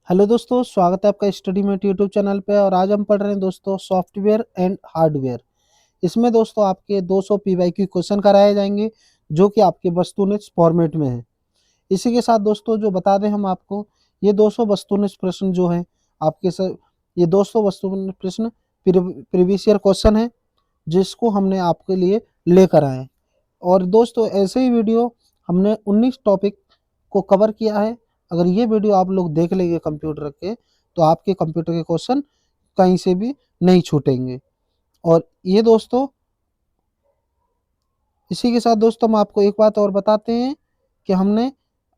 Hello दोस्तों, स्वागत है आपका स्टडी मेट यूट्यूब चैनल पे। और आज हम पढ़ रहे हैं दोस्तों सॉफ्टवेयर एंड हार्डवेयर। इसमें दोस्तों आपके 200 पीवाईक्यू क्वेश्चन कराए जाएंगे जो कि आपके वस्तुनिष्ठ फॉर्मेट में है। इसी के साथ दोस्तों जो बता दें हम आपको, ये 200 वस्तुनिष्ठ प्रश्न जो हैं आपके सर, ये 200 वस्तुनिष्ठ प्रश्न प्रीवियस ईयर क्वेश्चन है जिसको हमने आपके लिए लेकर आए हैं। और दोस्तों ऐसे ही वीडियो हमने 19 टॉपिक को कवर किया है। अगर ये वीडियो आप लोग देख लेंगे कंप्यूटर के, तो आपके कंप्यूटर के क्वेश्चन कहीं से भी नहीं छूटेंगे। और ये दोस्तों, इसी के साथ दोस्तों हम आपको एक बात और बताते हैं कि हमने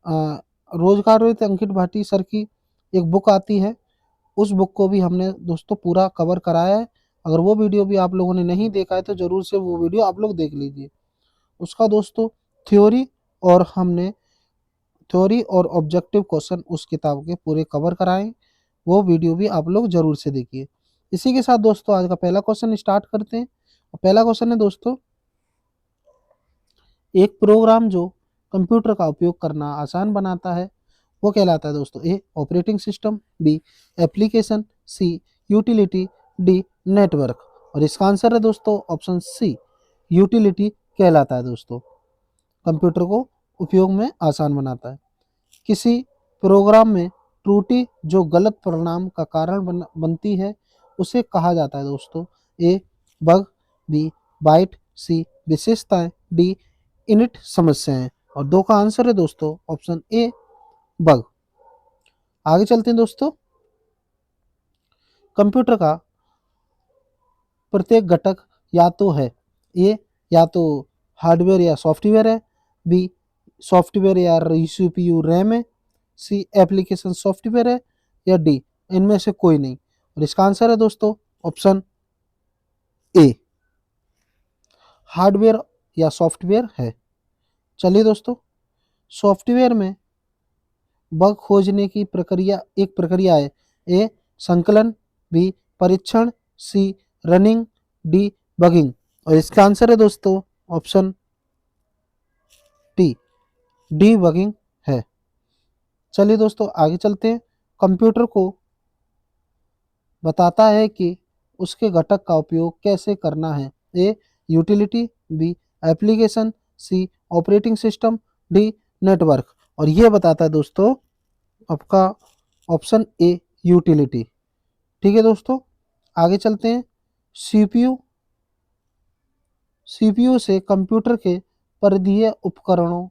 रोजगार रहित अंकित भाटी सर की एक बुक आती है, उस बुक को भी हमने दोस्तों पूरा कवर कराया है। अगर वो वीडियो भी आप लोगों ने नहीं देखा है तो जरूर से वो वीडियो आप लोग देख लीजिए। उसका दोस्तों थ्योरी और हमने थ्योरी और ऑब्जेक्टिव क्वेश्चन उस किताब के पूरे कवर कराएं, वो वीडियो भी आप लोग जरूर से देखिए। इसी के साथ दोस्तों आज का पहला क्वेश्चन स्टार्ट करते हैं। पहला क्वेश्चन है दोस्तों, एक प्रोग्राम जो कंप्यूटर का उपयोग करना आसान बनाता है वो कहलाता है दोस्तों। ए ऑपरेटिंग सिस्टम, बी एप्लीकेशन, सी यूटिलिटी, डी नेटवर्क। और इसका आंसर है दोस्तों ऑप्शन सी, यूटिलिटी कहलाता है दोस्तों। कंप्यूटर को उपयोग में आसान बनाता है। किसी प्रोग्राम में त्रुटि जो गलत परिणाम का कारण बनती है उसे कहा जाता है दोस्तों। ए बग, बी बाइट, सी विशेषताएं, डी इनिट समस्याएं। और दो का आंसर है दोस्तों ऑप्शन ए, बग। आगे चलते हैं दोस्तों। कंप्यूटर का प्रत्येक घटक या तो है ए, या तो हार्डवेयर या सॉफ्टवेयर है, बी सॉफ्टवेयर या सीपीयू रैम है, सी एप्लीकेशन सॉफ्टवेयर है, या डी इनमें से कोई नहीं। और इसका आंसर है दोस्तों ऑप्शन ए, हार्डवेयर या सॉफ्टवेयर है। चलिए दोस्तों, सॉफ्टवेयर में बग खोजने की प्रक्रिया एक प्रक्रिया है। ए संकलन, बी परीक्षण, सी रनिंग, डी बगिंग। और इसका आंसर है दोस्तों ऑप्शन टी, डी बगिंग है। चलिए दोस्तों आगे चलते हैं। कंप्यूटर को बताता है कि उसके घटक का उपयोग कैसे करना है। ए यूटिलिटी, बी एप्लीकेशन, सी ऑपरेटिंग सिस्टम, डी नेटवर्क। और ये बताता है दोस्तों आपका ऑप्शन ए, यूटिलिटी। ठीक है दोस्तों, आगे चलते हैं। सीपीयू सीपीयू से कंप्यूटर के परिधीय उपकरणों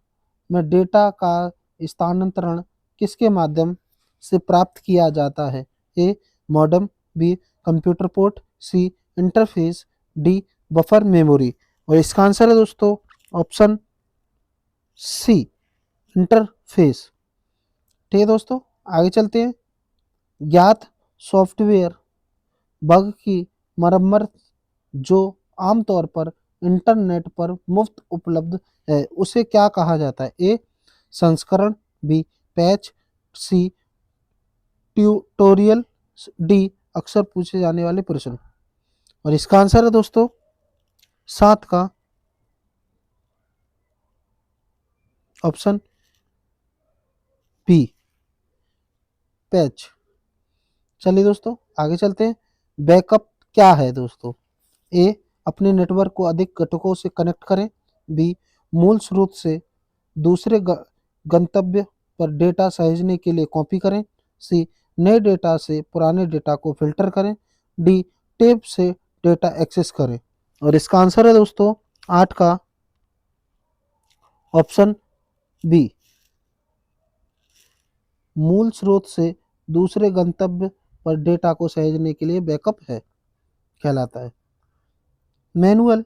में डेटा का स्थानांतरण किसके माध्यम से प्राप्त किया जाता है। ए मॉडेम, बी कंप्यूटर पोर्ट, सी इंटरफेस, डी बफर मेमोरी। और इसका आंसर है दोस्तों ऑप्शन सी, इंटरफेस। ठीक है दोस्तों, आगे चलते हैं। ज्ञात सॉफ्टवेयर बग की मरम्मत जो आमतौर पर इंटरनेट पर मुफ्त उपलब्ध है उसे क्या कहा जाता है। ए संस्करण, बी पैच, सी ट्यूटोरियल, डी अक्सर पूछे जाने वाले प्रश्न। और इसका आंसर है दोस्तों 7 का ऑप्शन बी, पैच। चलिए दोस्तों आगे चलते हैं। बैकअप क्या है दोस्तों। ए अपने नेटवर्क को अधिक घटकों से कनेक्ट करें, बी मूल स्रोत से दूसरे गंतव्य पर डेटा सहेजने के लिए कॉपी करें, सी नए डेटा से पुराने डेटा को फिल्टर करें, डी टेप से डेटा एक्सेस करें। और इसका आंसर है दोस्तों 8 का ऑप्शन बी, मूल स्रोत से दूसरे गंतव्य पर डेटा को सहेजने के लिए बैकअप है कहलाता है। मैनुअल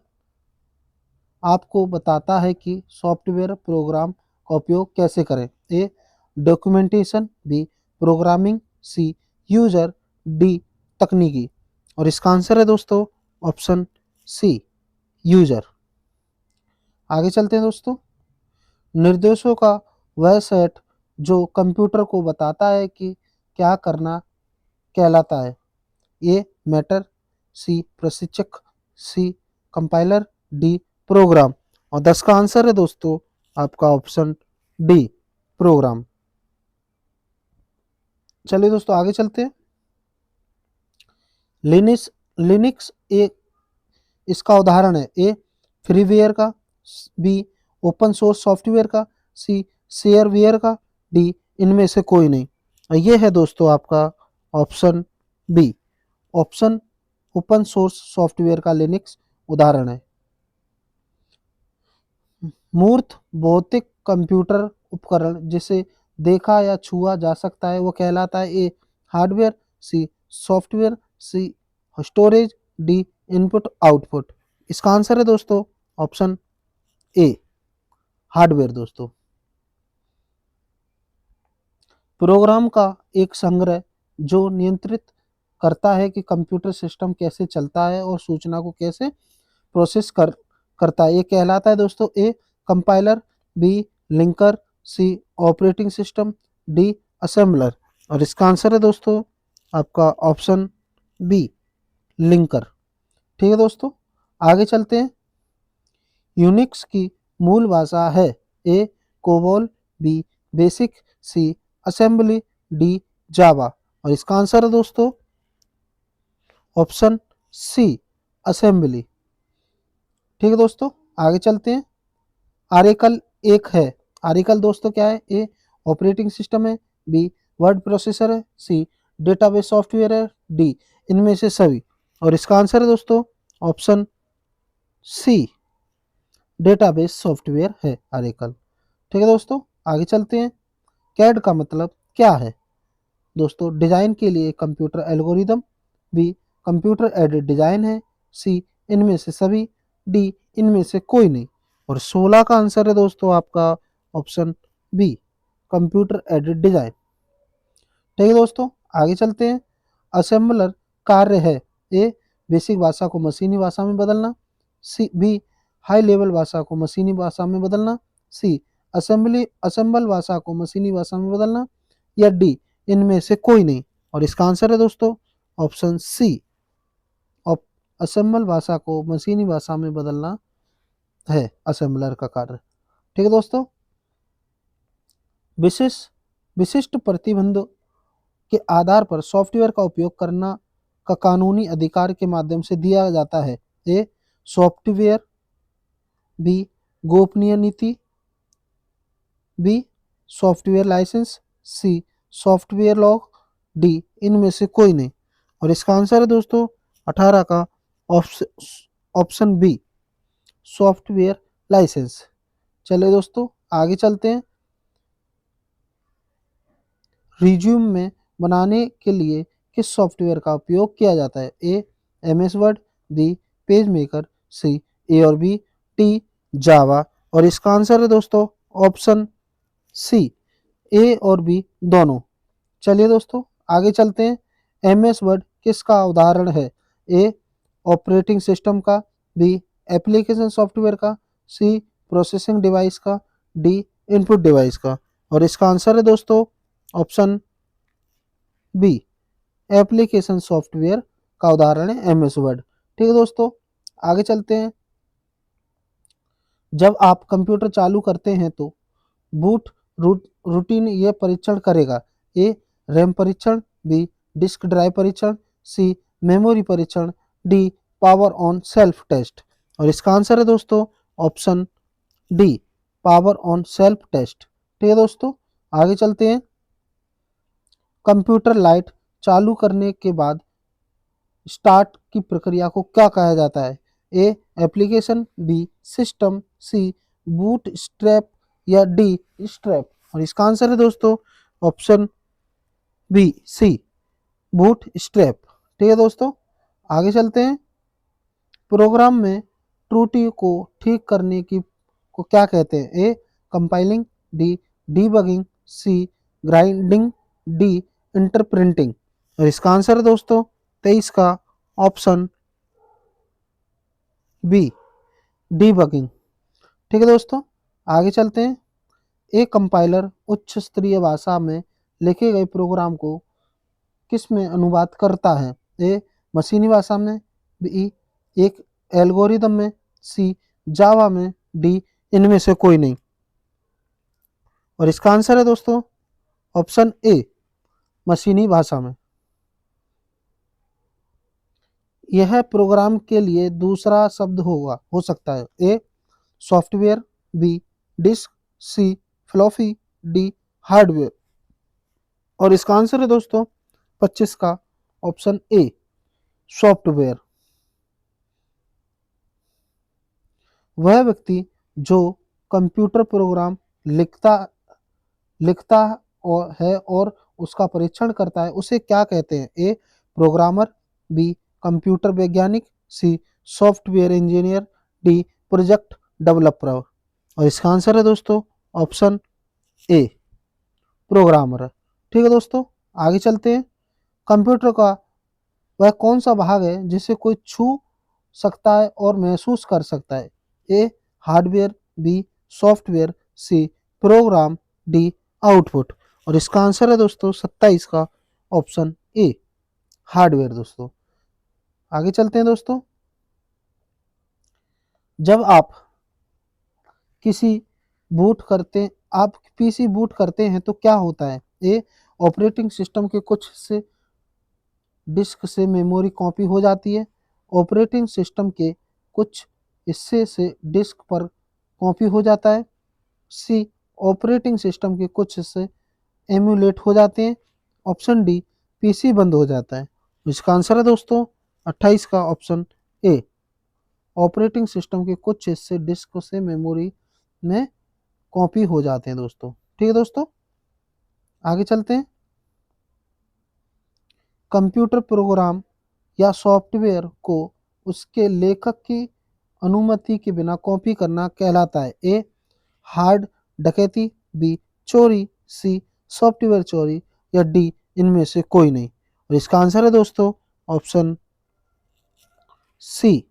आपको बताता है कि सॉफ्टवेयर प्रोग्राम का उपयोग कैसे करें। ए डॉक्यूमेंटेशन, बी प्रोग्रामिंग, सी यूजर, डी तकनीकी। और इसका आंसर है दोस्तों ऑप्शन सी, यूजर। आगे चलते हैं दोस्तों। निर्देशों का वह सेट जो कंप्यूटर को बताता है कि क्या करना कहलाता है। ए मैटर, सी प्रशिक्षक, सी कंपाइलर, डी प्रोग्राम। और 10 का आंसर है दोस्तों आपका ऑप्शन डी, प्रोग्राम। चलिए दोस्तों आगे चलते हैं। लिनिक्स लिनिक्स एक इसका उदाहरण है। ए फ्रीवेयर का, बी ओपन सोर्स सॉफ्टवेयर का, सी शेयरवेयर का, डी इनमें से कोई नहीं। और ये है दोस्तों आपका option B. Option open source software का लिनक्स उदाहरण है। मूर्त भौतिक कंप्यूटर उपकरण जिसे देखा या छुआ जा सकता है वो कहलाता है। A hardware, C software, C storage, D input output. इसका आंसर है दोस्तों ऑप्शन ए हार्डवेयर। दोस्तों प्रोग्राम का एक संग्रह जो नियंत्रित करता है कि कंप्यूटर सिस्टम कैसे चलता है और सूचना को कैसे प्रोसेस करता है, ये कहलाता है दोस्तों। A compiler, B linker, C operating system, D assembler. और इसका आंसर है दोस्तों आपका ऑप्शन बी लिंकर। ठीक है दोस्तों आगे चलते हैं। यूनिक्स की मूल भाषा है। ए कोबोल, बी बेसिक, सी असेंबली, डी जावा। और इसका आंसर है दोस्तों ऑप्शन सी असेंबली। ठीक है दोस्तों आगे चलते हैं। आर्टिकल एक है। आर्टिकल दोस्तों क्या है? ए ऑपरेटिंग सिस्टम है, बी वर्ड प्रोसेसर है, सी डेटाबेस सॉफ्टवेयर है, डी इनमें से सभी। और इसका आंसर है दोस्तों ऑप्शन सी डेटाबेस सॉफ्टवेयर है आर्टिकल। ठीक है दोस्तों आगे चलते हैं। कैड का मतलब क्या है? दोस्तों डिजाइन के लिए computer algorithm, B computer aided design है, सी इनमें से सभी, डी इनमें से कोई नहीं। और 16 का आंसर है दोस्तों आपका option B computer aided design. ठीक है दोस्तों आगे चलते हैं। असेंबलर कार्य है। ए बेसिक भाषा को मशीनी भाषा में बदलना, सी बी हाई लेवल भाषा को मशीनी भाषा में बदलना, सी असेंबल भाषा को मशीनी भाषा में बदलना, या डी इनमें से कोई नहीं। और इसका आंसर है दोस्तों ऑप्शन सी असेंबल भाषा को मशीनी भाषा में बदलना है असेंबलर का कार्य। ठीक है दोस्तों विशिष्ट प्रतिबंधों के आधार पर सॉफ्टवेयर का उपयोग करना का कानूनी अधिकार के माध्यम से दिया जाता है। ए सॉफ्टवेयर, बी गोपनीय नीति, बी सॉफ्टवेयर लाइसेंस, सी सॉफ्टवेयर लॉग, डी इनमें से कोई नहीं। और इसका आंसर है दोस्तों 18 का ऑप्शन बी सॉफ्टवेयर लाइसेंस। चलिए दोस्तों आगे चलते हैं। रिज्यूम में बनाने के लिए किस सॉफ्टवेयर का उपयोग किया जाता है? A MS Word, B page maker, C A और बी, टी जावा। और इसका आंसर है दोस्तों ऑप्शन सी ए और बी दोनों। चलिए दोस्तों आगे चलते हैं। एमएस वर्ड किसका उदाहरण है? ए ऑपरेटिंग सिस्टम का, बी एप्लीकेशन सॉफ्टवेयर का, सी प्रोसेसिंग डिवाइस का, डी इनपुट डिवाइस का। और इसका आंसर है दोस्तों ऑप्शन बी एप्लीकेशन सॉफ्टवेयर का उदाहरण है एमएस वर्ड। ठीक है दोस्तों आगे चलते हैं। जब आप कंप्यूटर चालू करते हैं तो बूट रूटीन ये परीक्षण करेगा। ए रैम परीक्षण, बी डिस्क ड्राइव परीक्षण, सी मेमोरी परीक्षण, D power on self test. और इसका आंसर है दोस्तों option D power on self test. ठीक है दोस्तों आगे चलते हैं। कंप्यूटर लाइट चालू करने के बाद स्टार्ट की प्रक्रिया को क्या कहा जाता है? A application, B system, C bootstrap, या डी स्ट्रैप। और इसका आंसर है दोस्तों option B C bootstrap. ठीक है दोस्तों आगे चलते हैं। प्रोग्राम में त्रुटि को ठीक करने की को क्या कहते हैं? ए कंपाइलिंग, डी डीबगिंग, सी ग्राइंडिंग, डी इंटरप्रिंटिंग। और इसका आंसर है दोस्तों 23 का ऑप्शन बी डीबगिंग। ठीक है दोस्तों आगे चलते हैं। एक कंपाइलर उच्च स्तरीय भाषा में लिखे गए प्रोग्राम को किस में अनुवाद करता है? ए मशीनी भाषा में, बी एक एल्गोरिदम में, सी जावा में, डी इनमें से कोई नहीं। और इसका आंसर है दोस्तों ऑप्शन ए मशीनी भाषा में। यह प्रोग्राम के लिए दूसरा शब्द हो सकता है। A software, B disk, C floppy, D hardware. और इसका आंसर है दोस्तों 25 का ऑप्शन ए सॉफ्टवेयर। वह व्यक्ति जो कंप्यूटर प्रोग्राम लिखता लिखता है और उसका परीक्षण करता है उसे क्या कहते हैं? ए प्रोग्रामर, बी कंप्यूटर वैज्ञानिक, C software engineer, D project developer. और इसका आंसर है दोस्तों ऑप्शन ए प्रोग्रामर। ठीक है दोस्तों, आगे चलते हैं। कंप्यूटर का वह कौन सा भाग है जिसे कोई छू सकता है और महसूस कर सकता है? A hardware, B software, C program, D output. और इसका आंसर है दोस्तों 27 का ऑप्शन ए हार्डवेयर। दोस्तों आगे चलते हैं दोस्तों। जब किसी बूट करते आप पीसी बूट करते हैं तो क्या होता है? ए ऑपरेटिंग सिस्टम के कुछ हिस्से डिस्क से मेमोरी कॉपी हो जाती है। ऑपरेटिंग सिस्टम के कुछ हिस्से से डिस्क पर कॉपी हो जाता है। सी ऑपरेटिंग सिस्टम के कुछ हिस्से एम्यूलेट हो जाते हैं। ऑप्शन डी पीसी बंद हो जाता है। इसका आंसर है दोस्तों 28 का ऑप्शन ए ऑपरेटिंग सिस्टम के कुछ हिस्से डिस्क से मेमोरी में कॉपी हो जाते हैं। दोस्तों ठीक है दोस्तों, आगे चलते हैं। कंप्यूटर प्रोग्राम या सॉफ्टवेयर को उसके लेखक की अनुमति के बिना कॉपी करना कहलाता है। ए हार्ड डकैती, बी चोरी, सी सॉफ्टवेयर चोरी, या डी इनमें से कोई नहीं। और इसका आंसर है दोस्तों ऑप्शन सी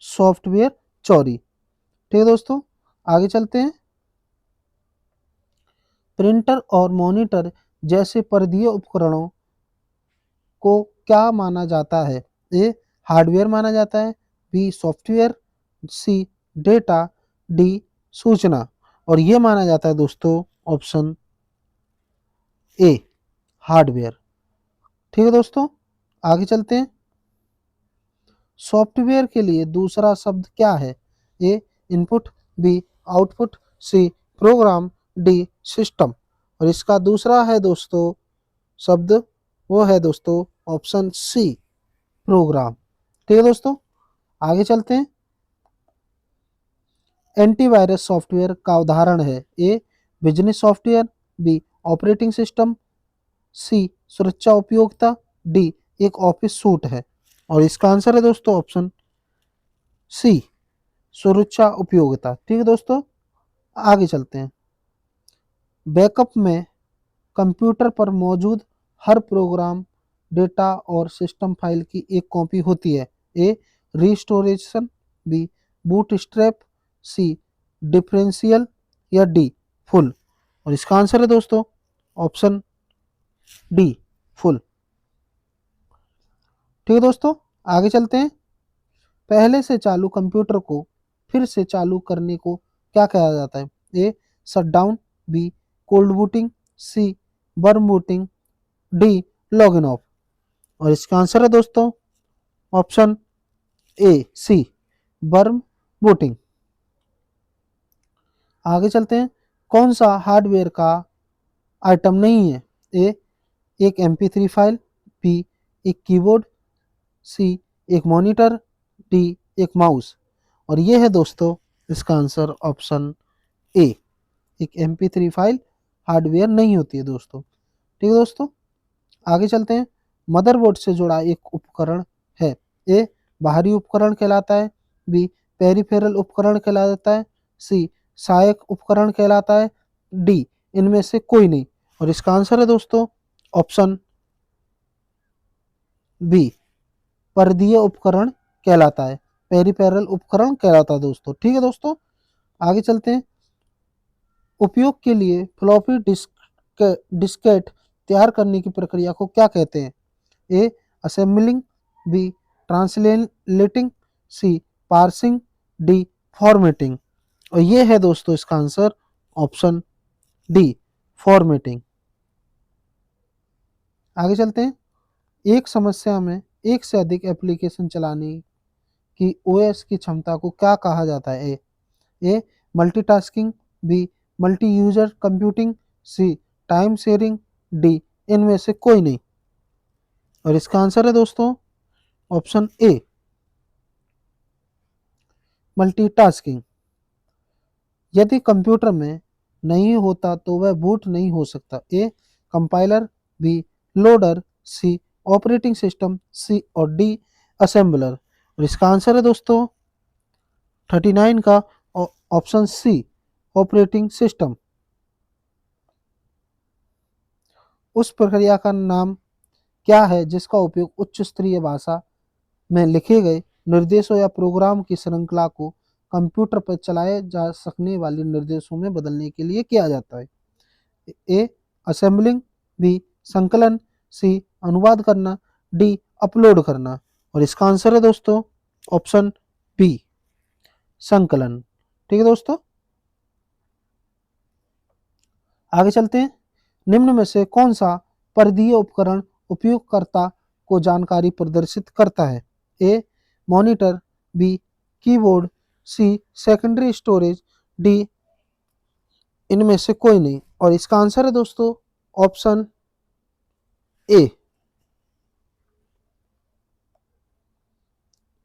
सॉफ्टवेयर चोरी। ठीक है दोस्तों, आगे चलते हैं। प्रिंटर और मॉनिटर जैसे परिधीय उपकरणों को क्या माना जाता है? ए हार्डवेयर माना जाता है, बी सॉफ्टवेयर, सी डेटा, डी सूचना। और ये माना जाता है दोस्तों ऑप्शन ए हार्डवेयर। ठीक है दोस्तों, आगे चलते हैं। सॉफ्टवेयर के लिए दूसरा शब्द क्या है? A input, B output, C program, D system. और इसका दूसरा है दोस्तों शब्द, वो है दोस्तों ऑप्शन सी प्रोग्राम। ठीक है दोस्तों, आगे चलते हैं। एंटीवायरस सॉफ्टवेयर का उदाहरण है। A business software, B operating system, C सुरक्षा उपयोगिता, डी एक ऑफिस सूट है। और इसका आंसर है दोस्तों ऑप्शन सी सुरक्षा उपयोगिता। ठीक है दोस्तों, आगे चलते हैं। बैकअप में कंप्यूटर पर मौजूद हर प्रोग्राम, डेटा और सिस्टम फाइल की एक कॉपी होती है। ए रिस्टोरेशन, बी बूटस्ट्रैप, सी डिफरेंशियल, या डी फुल। और इसका आंसर है दोस्तों ऑप्शन डी फुल। ठीक है दोस्तों, आगे चलते हैं। पहले से चालू कंप्यूटर को फिर से चालू करने को क्या कहा जाता है? ए शटडाउन, बी कोल्ड बूटिंग, सी बर्म बूटिंग, डी लॉगिन ऑफ। और इसका आंसर है दोस्तों ऑप्शन ए सी बर्म बूटिंग। आगे चलते हैं। कौन सा हार्डवेयर का आइटम नहीं है? ए एक MP3 फाइल, बी एक कीबोर्ड, सी एक मॉनिटर, डी एक माउस। और ये है दोस्तों इसका आंसर ऑप्शन ए एक MP3 फाइल हार्डवेयर नहीं होती है दोस्तों। ठीक है दोस्तों, आगे चलते हैं। मदरबोर्ड से जुड़ा एक उपकरण है। ए बाहरी उपकरण कहलाता है, बी पेरिफेरल उपकरण कहलाता है, सी सहायक उपकरण कहलाता है, डी इनमें से कोई नहीं। और इसका आंसर है दोस्तों ऑप्शन बी परिधीय उपकरण कहलाता है, पेरिफेरल उपकरण कहलाता है दोस्तों। ठीक है दोस्तों, आगे चलते हैं। उपयोग के लिए फ्लॉपी डिस्केट तैयार करने की प्रक्रिया को क्या कहते हैं? ए असेंबलिंग, बी ट्रांसलेटिंग, सी पार्सिंग, डी फॉर्मेटिंग। और ये है दोस्तों इसका आंसर ऑप्शन डी फॉर्मेटिंग। आगे चलते हैं। एक समस्या में एक से अधिक एप्लीकेशन चलाने की ओएस की क्षमता को क्या कहा जाता है? A multitasking, B multi user computing, C time sharing, D इनमें से कोई नहीं। और इसका आंसर है दोस्तों ऑप्शन ए मल्टीटास्किंग। यदि कंप्यूटर में नहीं होता तो वह बूट नहीं हो सकता। A compiler, B loader, C operating system, C और डी असेंबलर। और इसका आंसर है दोस्तों 39 का ऑप्शन सी ऑपरेटिंग सिस्टम। उस प्रक्रिया का नाम क्या है जिसका उपयोग उच्च स्तरीय भाषा में लिखे गए निर्देशों या प्रोग्राम की श्रृंखला को कंप्यूटर पर चलाए जा सकने वाले निर्देशों में बदलने के लिए किया जाता है? ए असेंबलिंग, बी संकलन, सी अनुवाद करना, डी अपलोड करना। और इसका आंसर है दोस्तों ऑप्शन बी संकलन। ठीक है दोस्तों, आगे चलते हैं। निम्न में से कौन सा परिधीय उपकरण उपयोगकर्ता को जानकारी प्रदर्शित करता है? A monitor, B keyboard, C secondary storage, D इनमें से कोई नहीं। और इसका आंसर है दोस्तों ऑप्शन ए।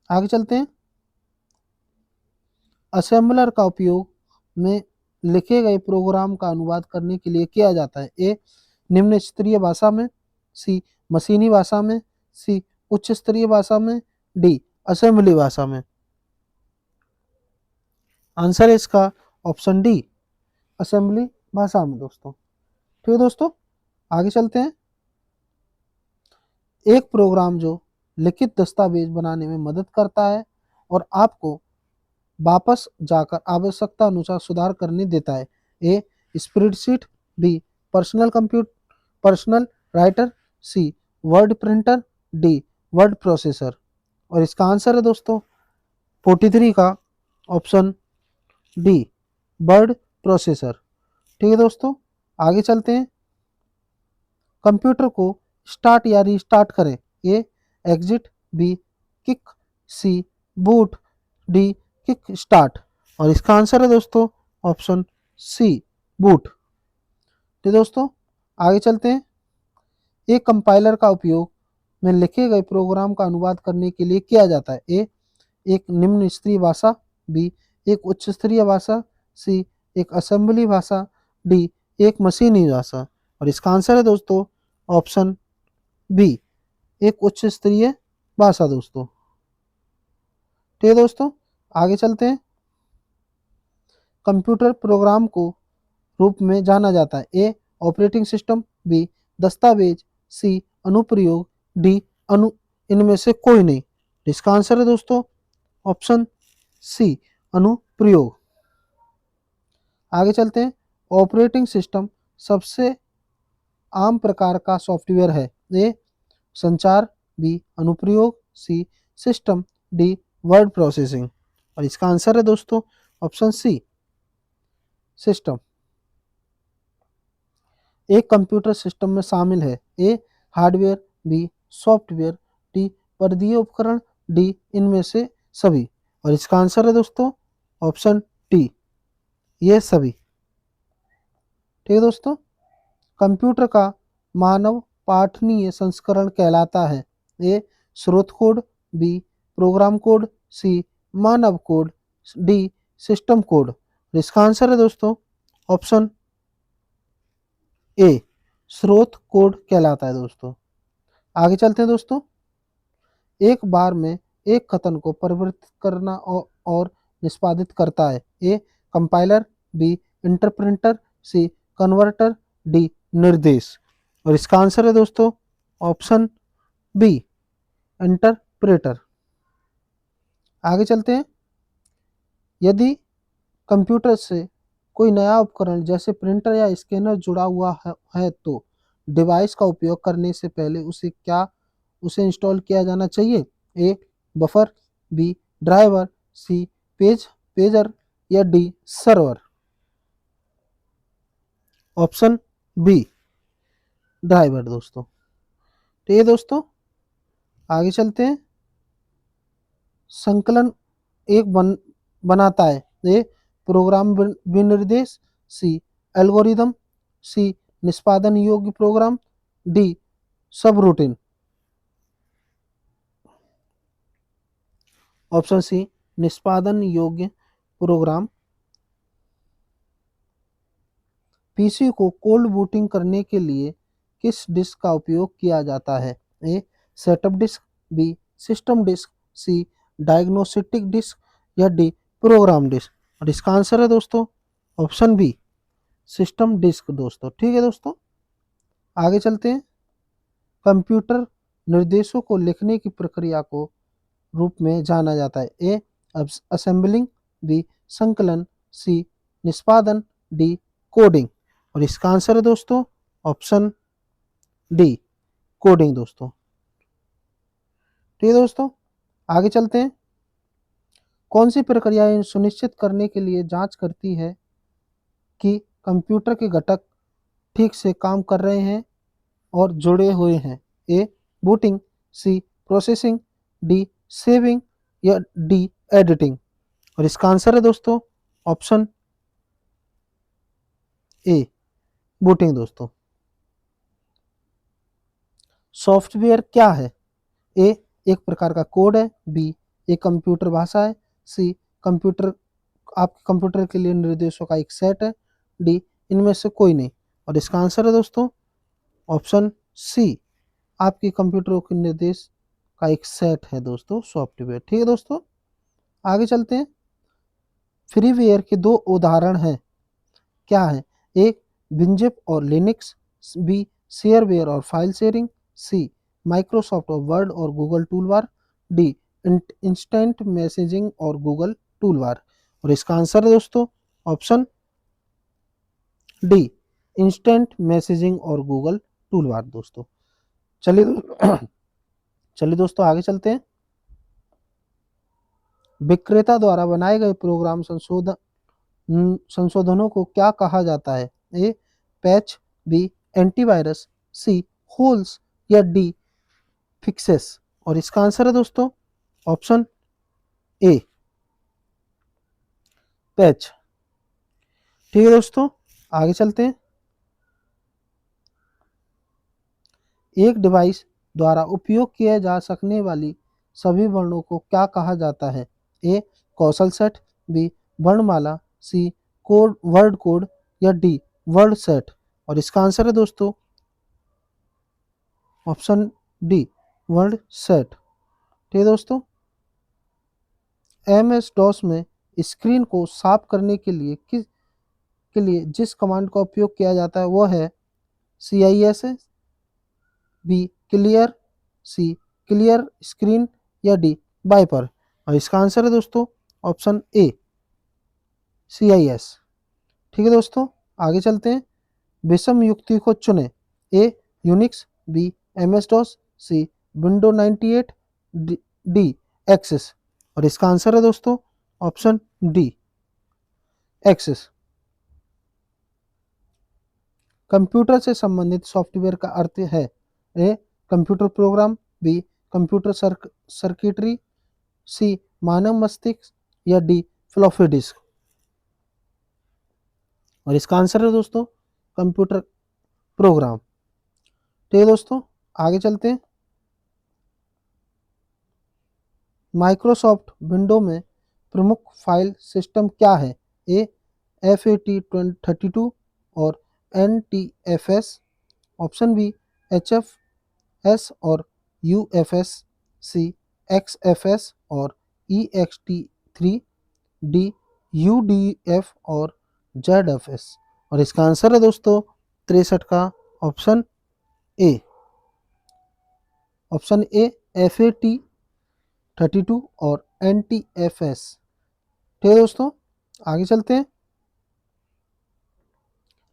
आगे चलते हैं। असेंबलर का उपयोग में लिखे गए प्रोग्राम का अनुवाद करने के लिए किया जाता है? ए निम्न स्तरीय भाषा में, सी मशीनी भाषा में, सी उच्च स्तरीय भाषा में, डी असेंबली भाषा में। आंसर है इसका ऑप्शन डी असेंबली भाषा में दोस्तों। ठीक है दोस्तों, आगे चलते हैं। एक प्रोग्राम जो लिखित दस्तावेज बनाने में मदद करता है और आपको वापस जाकर आवश्यकता अनुसार सुधार करने देता है? A spreadsheet, B personal writer, C word printer, D word processor. और इसका आंसर है दोस्तों 43 का ऑप्शन डी वर्ड प्रोसेसर। ठीक है दोस्तों, आगे चलते हैं। कंप्यूटर को स्टार्ट या रीस्टार्ट करें? ए एग्जिट, बी किक, सी बूट, डी किक स्टार्ट। और इसका आंसर है दोस्तों ऑप्शन सी बूट। तो दोस्तों आगे चलते हैं। एक कंपाइलर का उपयोग में लिखे गए प्रोग्राम का अनुवाद करने के लिए किया जाता है? ए एक निम्न स्तरीय भाषा, बी एक उच्च स्तरीय भाषा, सी एक असेंबली भाषा, डी एक मशीनी भाषा। और इसका आंसर है दोस्तों ऑप्शन बी एक उच्च स्तरीय भाषा दोस्तों। ठीक है दोस्तों, आगे चलते हैं। कंप्यूटर प्रोग्राम को रूप में जाना जाता है? ए ऑपरेटिंग सिस्टम, बी दस्तावेज, सी अनुप्रयोग, डी अनु इनमें से कोई नहीं। इसका आंसर है दोस्तों ऑप्शन सी अनुप्रयोग। आगे चलते हैं। ऑपरेटिंग सिस्टम सबसे आम प्रकार का सॉफ्टवेयर है? ए संचार, बी अनुप्रयोग, C system, D word processing. और इसका आंसर है दोस्तों ऑप्शन सी सिस्टम। एक कंप्यूटर सिस्टम में शामिल है? A hardware, B software, D परिधीय उपकरण, डी इनमें से सभी। और इसका आंसर है दोस्तों ऑप्शन डी ये सभी। ठीक है दोस्तों, कंप्यूटर का मानव पाठनीय संस्करण कहलाता है? ए स्रोत कोड, बी प्रोग्राम कोड, सी मानव कोड, डी सिस्टम कोड। इसका आंसर है दोस्तों ऑप्शन ए स्रोत कोड कहलाता है दोस्तों। आगे चलते हैं दोस्तों। एक बार में एक कथन को परिवर्तित करना और निष्पादित करता है? A compiler, B interpreter, C converter, D निर्देश। और इसका आंसर है दोस्तों ऑप्शन बी इंटरप्रेटर। आगे चलते हैं। यदि कंप्यूटर से कोई नया उपकरण जैसे प्रिंटर या स्कैनर जुड़ा हुआ है तो डिवाइस का उपयोग करने से पहले उसे इंस्टॉल किया जाना चाहिए? A buffer, B driver, C pager या D server. Option B driver दोस्तों। ठीक है दोस्तों, आगे चलते हैं। संकलन एक बनाता है। ए प्रोग्राम विनिर्देश, सी एल्गोरिदम, सी निष्पादन योग्य प्रोग्राम, डी सब रूटीन। ऑप्शन सी निष्पादन योग्य प्रोग्राम। पीसी को कोल्ड बूटिंग करने के लिए किस डिस्क का उपयोग किया जाता है? A setup disk, B system disk, C diagnostic disk या डी प्रोग्राम डिस्क। और इसका आंसर है दोस्तों ऑप्शन बी सिस्टम डिस्क दोस्तों। ठीक है दोस्तों, आगे चलते हैं। कंप्यूटर निर्देशों को लिखने की प्रक्रिया को रूप में जाना जाता है। ए असेंबलिंग, बी संकलन, सी निष्पादन, डी कोडिंग। और इसका आंसर है दोस्तों ऑप्शन डी कोडिंग दोस्तों। ठीक है दोस्तों, आगे चलते हैं। कौन सी प्रक्रियाएं सुनिश्चित करने के लिए जांच करती है कि कंप्यूटर के घटक ठीक से काम कर रहे हैं और जुड़े हुए हैं? ए बूटिंग, सी प्रोसेसिंग, डी सेविंग या डी एडिटिंग। और इसका आंसर है दोस्तों ऑप्शन ए बूटिंग दोस्तों। सॉफ्टवेयर क्या है? ए एक प्रकार का कोड है, बी एक कंप्यूटर भाषा है, सी कंप्यूटर आपके कंप्यूटर के लिए निर्देशों का एक सेट है, डी इनमें से कोई नहीं। और इसका आंसर है दोस्तों ऑप्शन सी आपके कंप्यूटर के निर्देश का एक सेट है दोस्तों सॉफ्टवेयर। ठीक है दोस्तों, आगे चलते हैं। फ्रीवेयर के दो उदाहरण हैं, क्या है? एक विंजिप और लिनक्स, बी शेयरवेयर और फाइल शेयरिंग, सी माइक्रोसॉफ्ट और वर्ड और Google toolbar, D instant messaging और गूगल टूलबार। और इसका आंसर है दोस्तों ऑप्शन डी इंस्टेंट मैसेजिंग और गूगल टूलबार दोस्तों। चलिए चलिए दोस्तों आगे चलते हैं। विक्रेता द्वारा बनाए गए प्रोग्राम संशोधनों को क्या कहा जाता है? ए पैच, बी एंटीवायरस, सी होल्स या डी फिक्सेस। और इसका आंसर है दोस्तों ऑप्शन ए पैच। ठीक है दोस्तों, आगे चलते हैं। एक डिवाइस द्वारा उपयोग किए जा सकने वाली सभी वर्णों को क्या कहा जाता है? ए कौशल सेट, बी वर्णमाला, सी कोड वर्ड कोड या डी वर्ड सेट। और इसका आंसर है दोस्तों ऑप्शन डी वर्ड सेट। ठीक है दोस्तों, MS DOS में स्क्रीन को साफ करने के लिए जिस कमांड का उपयोग किया जाता है वो है CIS, बी क्लियर, सी क्लियर स्क्रीन या डी वाइपर। और इसका आंसर है दोस्तों ऑप्शन ए CIS। ठीक है दोस्तों, आगे चलते हैं। विषम युक्ति को चुने। ए यूनिक्स, बी MS DOS, सी विंडो 98, डी एक्सेस। और इसका आंसर है दोस्तों ऑप्शन डी एक्सेस। कंप्यूटर से संबंधित सॉफ्टवेयर का अर्थ है? A computer program, B computer circuitry, C मानव मस्तिष्क या डी फ्लॉपी डिस्क। और इसका आंसर है दोस्तों कंप्यूटर प्रोग्राम। ठीक है दोस्तों, आगे चलते हैं। माइक्रोसॉफ्ट विंडो में प्रमुख फाइल सिस्टम क्या है? ए FAT32 और NTFS, ऑप्शन बी HFS और UFS, सी XFS और EXT3, डी UDF और ZFS। और इसका आंसर है दोस्तों 63 का ऑप्शन ए FAT32 और NTFS। ठीक है दोस्तों, आगे चलते हैं।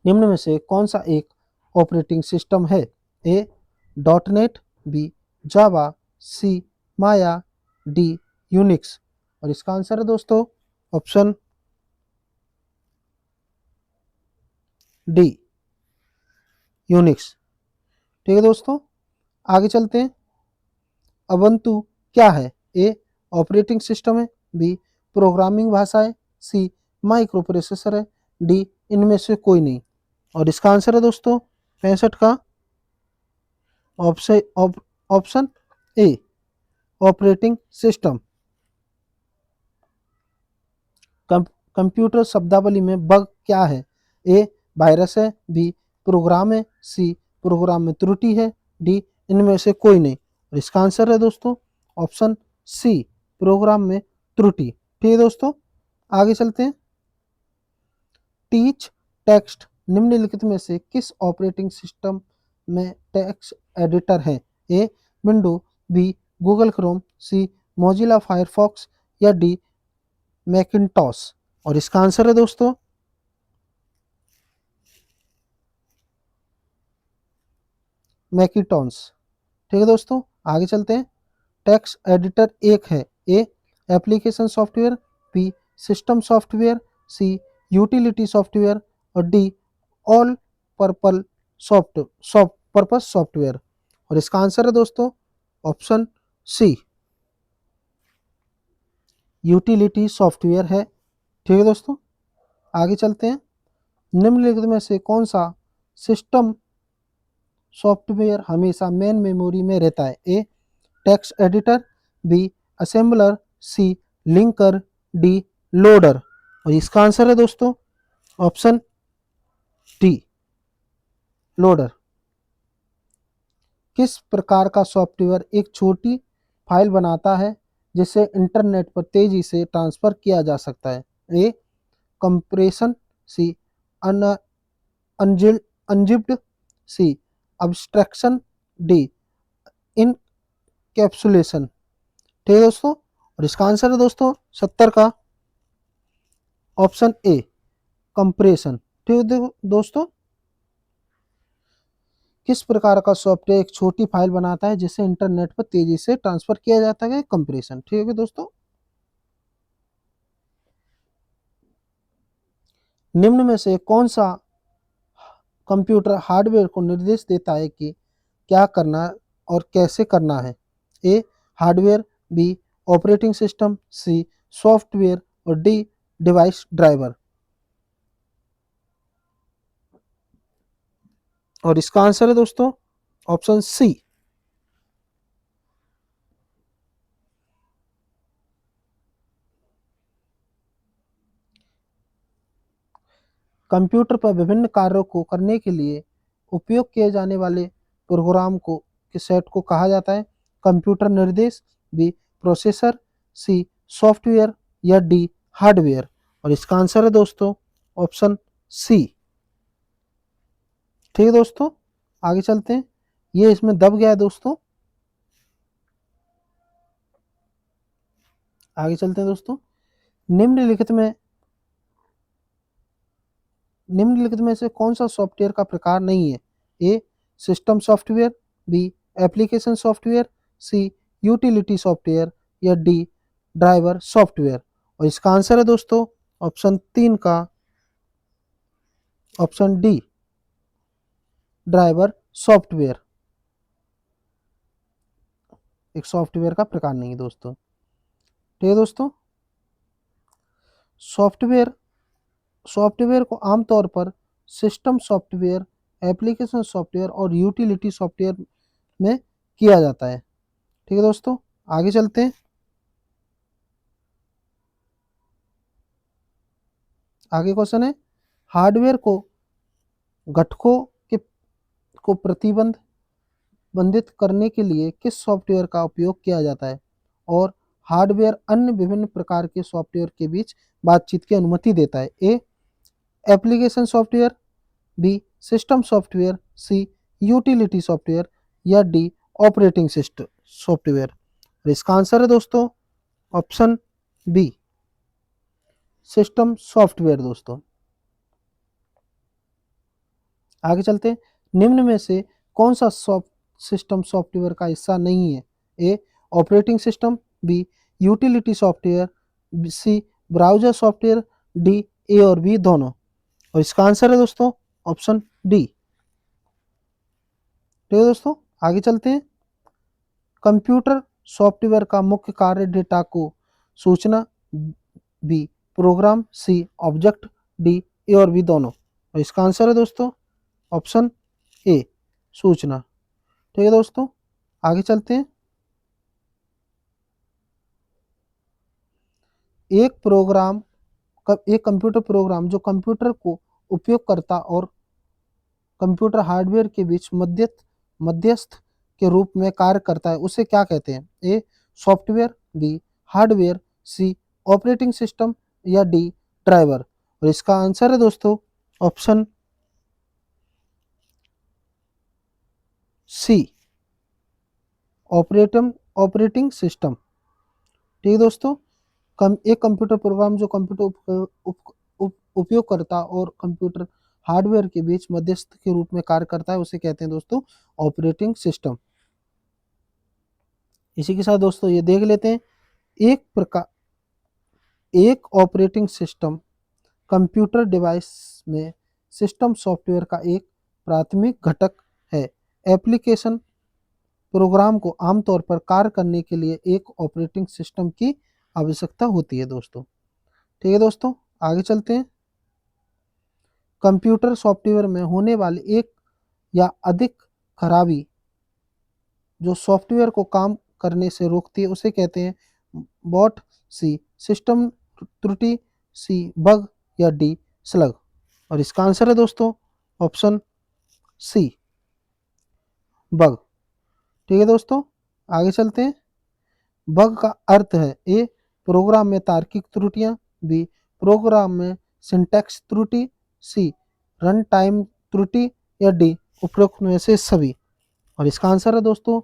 निम्न में से कौन सा एक ऑपरेटिंग सिस्टम है? ए .NET, बी जावा, सी माया, डी यूनिक्स। और इसका आंसर है दोस्तों ऑप्शन डी यूनिक्स। ठीक है दोस्तों, आगे चलते हैं। उबंटू क्या है? ए ऑपरेटिंग सिस्टम है, बी प्रोग्रामिंग भाषा है, सी माइक्रो प्रोसेसर है, डी इनमें से कोई नहीं। और इसका आंसर है दोस्तों 65 का option A operating system. Computer शब्दावली में बग क्या है? ए वायरस है, बी प्रोग्राम है, सी प्रोग्राम में त्रुटि है, डी इनमें से कोई नहीं। और इसका आंसर है दोस्तों ऑप्शन सी प्रोग्राम में त्रुटि। ठीक है दोस्तों, आगे चलते हैं। टीच टेक्स्ट निम्नलिखित में से किस ऑपरेटिंग सिस्टम में टेक्स्ट एडिटर है? A window, B Google Chrome, C Mozilla Firefox या डी मैकिंटॉश। और इसका आंसर है दोस्तों मैकिंटॉश। ठीक है दोस्तों, आगे चलते हैं। टेक्स्ट एडिटर एक है, A application software, B system software, C utility software और D all purple purpose software. और इसका आंसर है दोस्तों ऑप्शन सी यूटिलिटी सॉफ्टवेयर है। ठीक है दोस्तों, आगे चलते हैं। निम्नलिखित में से कौन सा सिस्टम सॉफ्टवेयर हमेशा मेन मेमोरी में रहता है? A text editor, B assembler, C linker, D loader. और इसका आंसर है दोस्तों ऑप्शन डी लोडर। किस प्रकार का सॉफ्टवेयर एक छोटी फाइल बनाता है जिसे इंटरनेट पर तेजी से ट्रांसफर किया जा सकता है? ए कंप्रेशन, सी अनजिप्ड, सी अब्स्ट्रैक्शन, डी इनकैप्सुलेशन। ठीक है दोस्तों, और इसका आंसर है दोस्तों 70 का ऑप्शन ए कंप्रेशन। ठीक है दोस्तों, किस प्रकार का सॉफ्टवेयर एक छोटी फाइल बनाता है जिसे इंटरनेट पर तेजी से ट्रांसफर किया जाता है? कंप्रेशन। ठीक है दोस्तों, निम्न में से कौन सा कंप्यूटर हार्डवेयर को निर्देश देता है कि क्या करना और कैसे करना है? A hardware, B operating system, C software और डी डिवाइस ड्राइवर। और इसका आंसर है दोस्तों ऑप्शन सी कंप्यूटर पर विभिन्न कार्यों को करने के लिए उपयोग किए जाने वाले प्रोग्राम को के सेट को कहा जाता है कंप्यूटर निर्देश, बी प्रोसेसर, सी सॉफ्टवेयर या डी हार्डवेयर। और इसका आंसर है दोस्तों ऑप्शन सी। ठीक है दोस्तों, आगे चलते हैं। ये इसमें दब गया है दोस्तों, आगे चलते हैं दोस्तों। निम्नलिखित में निम्नलिखित में से कौन सा सॉफ्टवेयर का प्रकार नहीं है? A system software, B application software, C utility software या डी ड्राइवर सॉफ्टवेयर। और इसका आंसर है दोस्तों ऑप्शन 3 का ऑप्शन डी ड्राइवर सॉफ्टवेयर। एक सॉफ्टवेयर का प्रकार नहीं है दोस्तों। ठीक है दोस्तों, सॉफ्टवेयर को आमतौर पर सिस्टम सॉफ्टवेयर, एप्लीकेशन सॉफ्टवेयर और यूटिलिटी सॉफ्टवेयर में किया जाता है। ठीक है दोस्तों, आगे चलते हैं। आगे क्वेश्चन है हार्डवेयर को घटकों के को प्रतिबंधित करने के लिए किस सॉफ्टवेयर का उपयोग किया जाता है? और हार्डवेयर अन्य विभिन्न प्रकार के सॉफ्टवेयर के बीच बातचीत की अनुमति देता है। A application software, B system software, C utility software या डी ऑपरेटिंग सिस्टम सॉफ्टवेयर। इसका आंसर है दोस्तों ऑप्शन बी सिस्टम सॉफ्टवेयर। दोस्तों आगे चलते हैं। निम्न में से कौन सा सिस्टम सॉफ्टवेयर का हिस्सा नहीं है? A operating system, B utility software, C browser software, D A और बी दोनों। और इसका आंसर है दोस्तों ऑप्शन डी। ठीक है दोस्तों, आगे चलते हैं। कंप्यूटर सॉफ्टवेयर का मुख्य कार्य डेटा को सूचना, B program, C object, D A और बी दोनों। और इसका आंसर है दोस्तों ऑप्शन ए सूचना। ठीक है दोस्तों, आगे चलते हैं। एक कंप्यूटर प्रोग्राम जो कंप्यूटर को उपयोगकर्ता और कंप्यूटर हार्डवेयर के बीच मध्यस्थ के रूप में कार्य करता है उसे क्या कहते हैं? A software, B hardware, C operating system या डी ड्राइवर। और इसका आंसर है दोस्तों ऑप्शन सी ऑपरेटिंग सिस्टम। ठीक है दोस्तों, एक कंप्यूटर प्रोग्राम जो कंप्यूटर उपयोगकर्ता और कंप्यूटर हार्डवेयर के बीच मध्यस्थ के रूप में कार्य करता है उसे कहते हैं दोस्तों ऑपरेटिंग सिस्टम। इसी के साथ दोस्तों ये देख लेते हैं, एक ऑपरेटिंग सिस्टम कंप्यूटर डिवाइस में सिस्टम सॉफ्टवेयर का एक प्राथमिक घटक है। एप्लीकेशन प्रोग्राम को आमतौर पर कार्य करने के लिए एक ऑपरेटिंग सिस्टम की आवश्यकता होती है दोस्तों। ठीक है दोस्तों, आगे चलते हैं। कंप्यूटर सॉफ्टवेयर में होने वाली एक या अधिक खराबी जो सॉफ्टवेयर को काम करने से रोकती है उसे कहते हैं बॉट, सी सिस्टम त्रुटि, सी बग या डी स्लग। और इसका आंसर है दोस्तों ऑप्शन सी बग। ठीक है दोस्तों, आगे चलते हैं। बग का अर्थ है ए प्रोग्राम में तार्किक त्रुटियां, बी प्रोग्राम में सिंटैक्स त्रुटि, सी रन टाइम त्रुटि या डी उपरोक्त में से सभी। और इसका आंसर है दोस्तों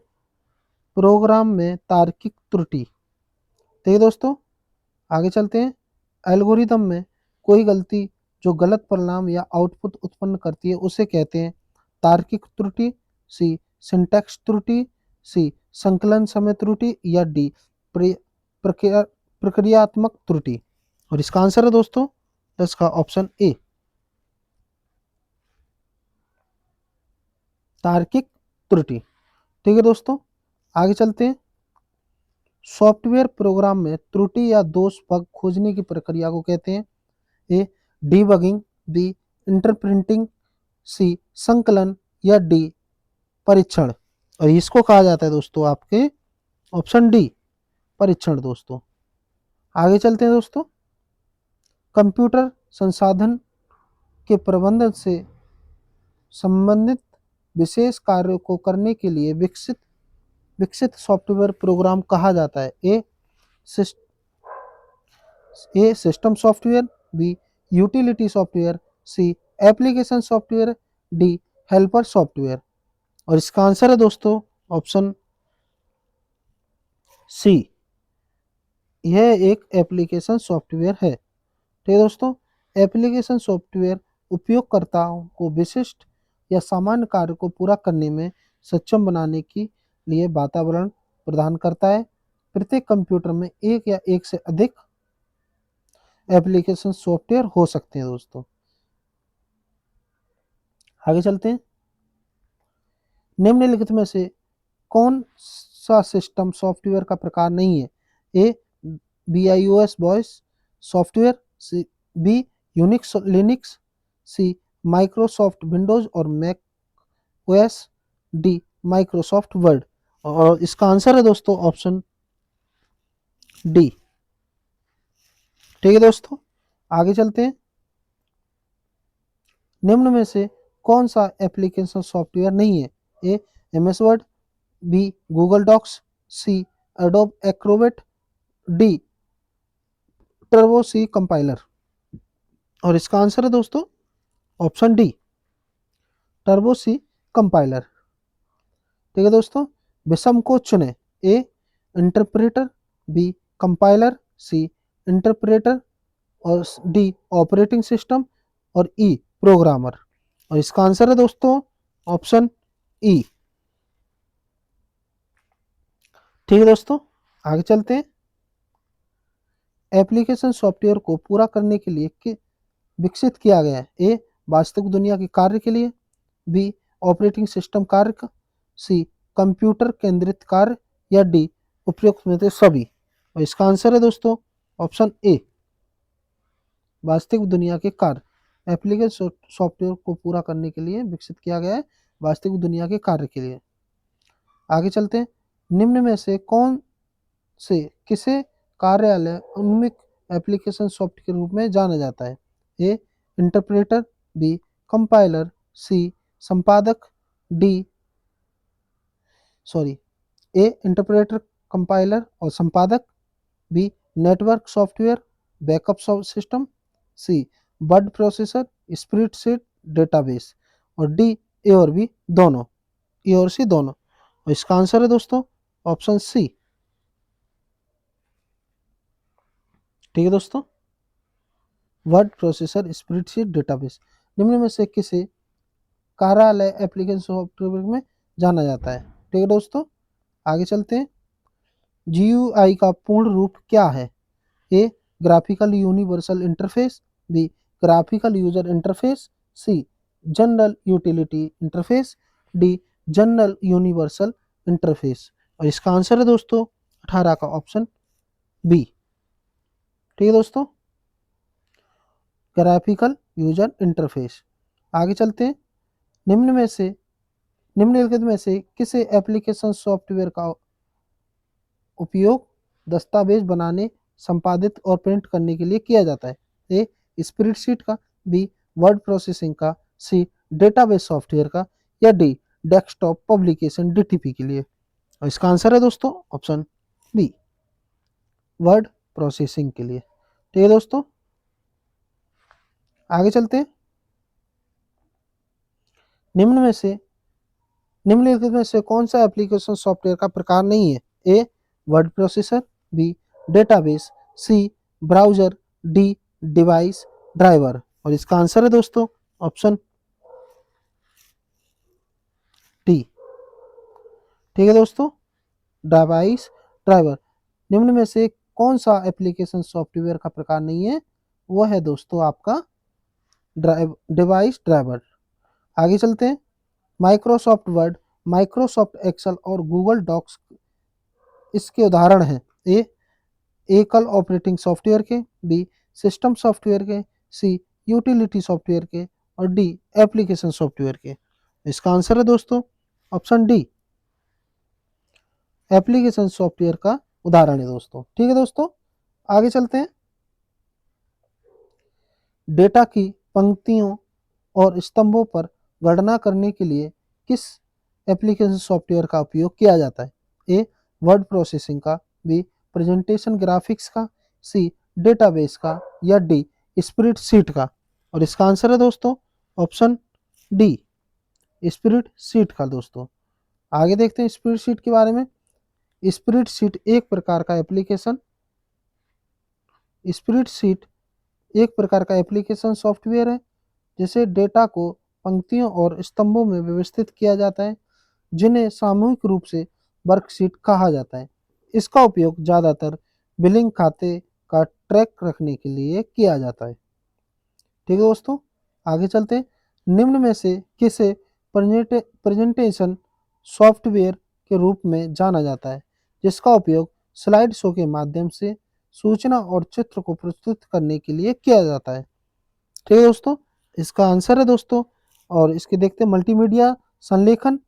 प्रोग्राम में तार्किक त्रुटि। ठीक है दोस्तों, आगे चलते हैं। एल्गोरिदम में कोई गलती जो गलत परिणाम या आउटपुट उत्पन्न करती है उसे कहते हैं तार्किक त्रुटि, सी सिंटैक्स त्रुटि, सी संकलन समय त्रुटि या डी प्रक्रियात्मक त्रुटि। और इसका आंसर है दोस्तों इसका ऑप्शन ए तार्किक त्रुटि। ठीक है दोस्तों, आगे चलते हैं। सॉफ्टवेयर प्रोग्राम में त्रुटि या दोष बग खोजने की प्रक्रिया को कहते हैं ए डीबगिंग, बी इंटरप्रिंटिंग, सी संकलन या डी परीक्षण। और इसको कहा जाता है दोस्तों आपके ऑप्शन डी परीक्षण दोस्तों। आगे चलते हैं दोस्तों। कंप्यूटर संसाधन के प्रबंधन से संबंधित विशेष कार्यों को करने के लिए विकसित सॉफ्टवेयर प्रोग्राम कहा जाता है A system software, B utility software, C application software, D helper software. और इसका आंसर है दोस्तों ऑप्शन सी यह एक एप्लीकेशन सॉफ्टवेयर है। ठीक है दोस्तों, एप्लीकेशन सॉफ्टवेयर उपयोगकर्ताओं को विशिष्ट या सामान्य कार्य को पूरा करने में सक्षम बनाने के लिए वातावरण प्रदान करता है। प्रत्येक कंप्यूटर में एक या एक से अधिक एप्लीकेशन सॉफ्टवेयर हो सकते हैं दोस्तों। आगे चलते हैं। निम्नलिखित में से कौन सा सिस्टम सॉफ्टवेयर का प्रकार नहीं है? A BIOS BIOS software, C B Unix Linux, C Microsoft Windows और Mac OS, D Microsoft Word. और इसका आंसर है दोस्तों ऑप्शन डी। ठीक है दोस्तों, आगे चलते हैं। निम्न में से कौन सा एप्लीकेशन सॉफ्टवेयर नहीं है? A MS Word, B Google Docs, C Adobe Acrobat, D Turbo C compiler. और इसका आंसर है दोस्तों option D Turbo C compiler. ठीक है दोस्तों, विषम को चुने A interpreter, B compiler, C interpreter और डी ऑपरेटिंग सिस्टम और ई प्रोग्रामर। और इसका आंसर है दोस्तों ऑप्शन ई। ठीक है दोस्तों, आगे चलते हैं। एप्लीकेशन सॉफ्टवेयर को पूरा करने के लिए विकसित किया गया है? ए वास्तविक दुनिया के कार्य के लिए, बी ऑपरेटिंग सिस्टम कार्य का, सी कंप्यूटर केंद्रित कार्य या डी उपयुक्त में से सभी। और इसका आंसर है दोस्तों ऑप्शन ए, वास्तविक दुनिया के कार्य। एप्लीकेशन सॉफ्टवेयर को पूरा करने के लिए विकसित किया गया है, वास्तविक दुनिया के कार्य के लिए। आगे चलते हैं, निम्न में से कौन से किसे कार्यालय उन्मुख एप्लीकेशन सॉफ्ट के रूप में जाना जाता है? A interpreter, B compiler, C संपादक, D sorry A interpreter, compiler और संपादक, B network software, backup system, C word processor, spreadsheet, database, और डी ए और बी दोनों, ए और सी दोनों। और इसका आंसर है दोस्तों ऑप्शन सी। ठीक है दोस्तों, वर्ड प्रोसेसर, स्प्रेडशीट, डेटाबेस। निम्न में से किसे कार्यालय एप्लीकेशन सॉफ्टवेयर में जाना जाता है? ठीक है दोस्तों, आगे चलते हैं। जीयूआई का पूर्ण रूप क्या है? A graphical universal interface, B graphical user interface, C general utility interface, D general universal interface. और इसका आंसर है दोस्तों 18 का ऑप्शन बी। ठीक है दोस्तों, ग्राफिकल यूजर इंटरफेस। आगे चलते हैं, निम्नलिखित में से किसे एप्लीकेशन सॉफ्टवेयर का उपयोग दस्तावेज बनाने, संपादित और प्रिंट करने के लिए किया जाता है? ए स्प्रेडशीट का, बी वर्ड प्रोसेसिंग का, सी डेटाबेस सॉफ्टवेयर का, या डी डेस्कटॉप पब्लिकेशन डीटीपी के लिए। और इसका आंसर है दोस्तों ऑप्शन बी, वर्ड प्रोसेसिंग के लिए। ठीक है दोस्तों, आगे चलते हैं। निम्नलिखित में से कौन सा एप्लीकेशन सॉफ्टवेयर का प्रकार नहीं है? A word processor, B database, C browser, D device driver. और इसका आंसर है दोस्तों ऑप्शन डी। ठीक है दोस्तों, डिवाइस ड्राइवर। निम्न में से कौन सा एप्लीकेशन सॉफ्टवेयर का प्रकार नहीं है? वो है दोस्तों आपका डिवाइस ड्राइवर। आगे चलते हैं, माइक्रोसॉफ्ट वर्ड, माइक्रोसॉफ्ट एक्सेल और गूगल डॉक्स इसके उदाहरण हैं। ए एकल ऑपरेटिंग सॉफ्टवेयर के, बी सिस्टम सॉफ्टवेयर के, सी यूटिलिटी सॉफ्टवेयर के, और डी एप्लीकेशन सॉफ्टवेयर के। इसका आंसर है दोस्तों ऑप्शन डी, एप्लीकेशन सॉफ्टवेयर का उदाहरण है दोस्तों। ठीक है दोस्तों, आगे चलते हैं। डेटा की पंक्तियों और स्तंभों पर गणना करने के लिए किस एप्लीकेशन सॉफ्टवेयर का उपयोग किया जाता है? ए वर्ड प्रोसेसिंग का, बी प्रेजेंटेशन ग्राफिक्स का, सी डेटाबेस का, या डी स्प्रेडशीट का। और इसका आंसर है दोस्तों ऑप्शन डी, स्प्रेडशीट का दोस्तों। आगे देखते हैं स्प्रेडशीट के बारे में। स्प्रेडशीट एक प्रकार का एप्लीकेशन सॉफ्टवेयर है जिसे डेटा को पंक्तियों और स्तंभों में व्यवस्थित किया जाता है, जिन्हें सामूहिक रूप से वर्कशीट कहा जाता है। इसका उपयोग ज़्यादातर बिलिंग खाते का ट्रैक रखने के लिए किया जाता है। ठीक है दोस्तों, आगे चलते हैं। निम्न में से किसे प्रेजेंटेशन सॉफ्टवेयर के रूप में जाना जाता है, जिसका उपयोग स्लाइड शो के माध्यम से सूचना और चित्र को प्रस्तुत करने के लिए किया जाता है? ठीक है दोस्तों, इसका आंसर है दोस्तों, और इसके देखते हैं मल्टीमीडिया संलेखन,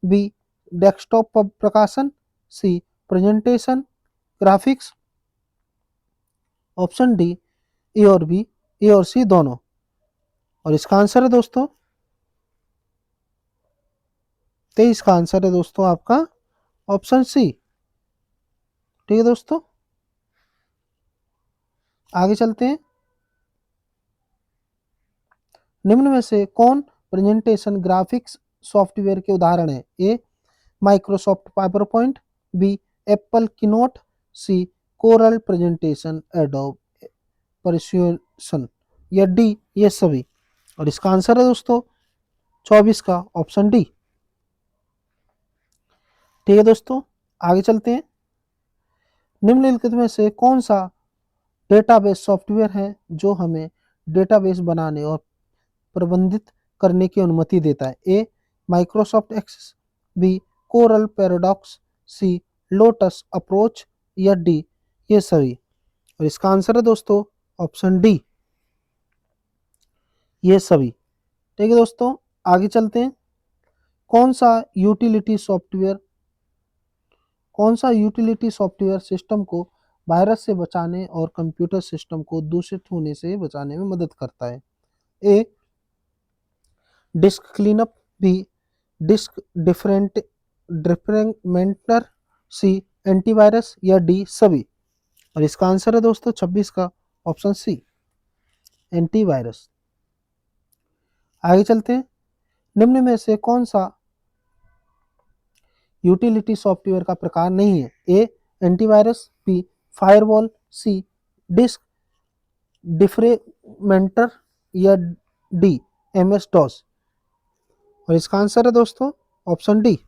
बी डेस्कटॉप प्रकाशन, C presentation graphics, option D A और बी, ए और सी दोनों। और इसका आंसर है दोस्तों 23 का आंसर है दोस्तों आपका ऑप्शन सी। ठीक है दोस्तों, आगे चलते हैं। निम्न में से कौन प्रेजेंटेशन ग्राफिक्स सॉफ्टवेयर के उदाहरण है? A Microsoft PowerPoint, B Apple Keynote, C Corel presentation Adobe persuasion, या डी ये सभी। और इसका आंसर है दोस्तों 24 का ऑप्शन डी। ठीक है दोस्तों, आगे चलते हैं। निम्नलिखित में से कौन सा डेटाबेस सॉफ्टवेयर है जो हमें डेटाबेस बनाने और प्रबंधित करने की अनुमति देता है? A Microsoft Access, B Corel Paradox, C Lotus, approach या डी ये सभी। और इसका आंसर है दोस्तों ऑप्शन डी ये सभी। ठीक है दोस्तों, आगे चलते हैं। कौन सा यूटिलिटी सॉफ्टवेयर कौन सा यूटिलिटी सॉफ्टवेयर सिस्टम को वायरस से बचाने और कंप्यूटर सिस्टम को दूषित होने से बचाने में मदद करता है? A disk cleanup, B disk defragmenter, C antivirus या डी सभी। और इसका आंसर है दोस्तों 26 का ऑप्शन सी एंटीवायरस। आगे चलते हैं। निम्न में से कौन सा यूटिलिटी सॉफ्टवेयर का प्रकार नहीं है? ए एंटीवायरस, बी फायरवॉल, सी डिस्क डिफ्रेगमेंटर या डी एमएस डॉस। और इसका आंसर है दोस्तों ऑप्शन डी।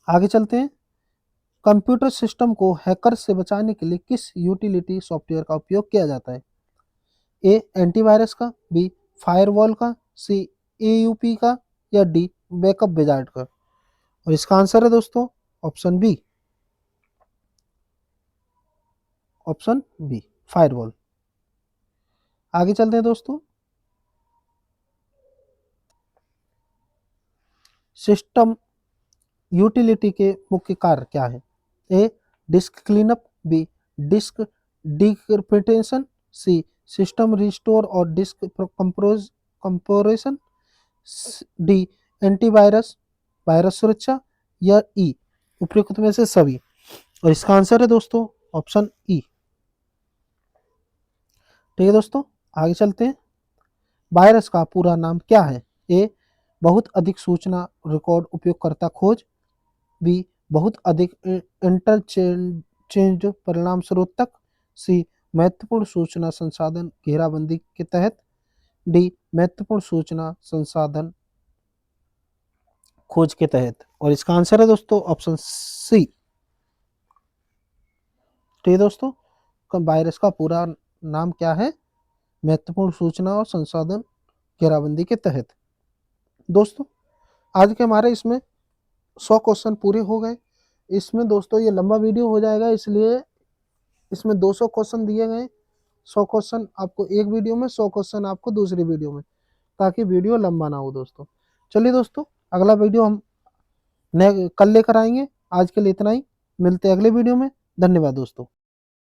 आगे चलते हैं। कंप्यूटर सिस्टम को हैकर से बचाने के लिए किस यूटिलिटी सॉफ्टवेयर का उपयोग किया जाता है? ए एंटीवायरस का, बी फायरवॉल का, सी एयूपी का या डी बैकअप विजार्ड का। और इसका आंसर है दोस्तों ऑप्शन बी फायरवॉल। आगे चलते हैं दोस्तों। सिस्टम यूटिलिटी के मुख्य कार्य क्या है? A disk cleanup, B disc डिक्रिप्टेशन, C system restore और डिस्क कंपोरेशन, डी एंटीवायरस वायरस सुरक्षा या ई उपयुक्त में से सभी। और इसका आंसर है दोस्तों ऑप्शन ई। ठीक है दोस्तों, आगे चलते हैं। वायरस का पूरा नाम क्या है? ए बहुत अधिक सूचना रिकॉर्ड उपयोगकर्ता खोज, बी बहुत अधिक इंटरचेंज परिणाम स्रोत तक, सी महत्वपूर्ण सूचना संसाधन घेराबंदी के तहत, डी महत्वपूर्ण सूचना संसाधन खोज के तहत। और इसका आंसर है दोस्तों ऑप्शन सी। ठीक है दोस्तों, वायरस का पूरा नाम क्या है? महत्वपूर्ण सूचना और संसाधन घेराबंदी के तहत। दोस्तों आज के हमारे इसमें 100 क्वेश्चन पूरे हो गए। इसमें दोस्तों ये लंबा वीडियो हो जाएगा, इसलिए इसमें 200 क्वेश्चन दिए गए। 100 क्वेश्चन आपको एक वीडियो में, 100 क्वेश्चन आपको दूसरी वीडियो में, ताकि वीडियो लंबा ना हो दोस्तों। चलिए दोस्तों, अगला वीडियो हम कल लेकर आएंगे। आज के लिए इतना ही, मिलते हैं अगले वीडियो में। धन्यवाद दोस्तों।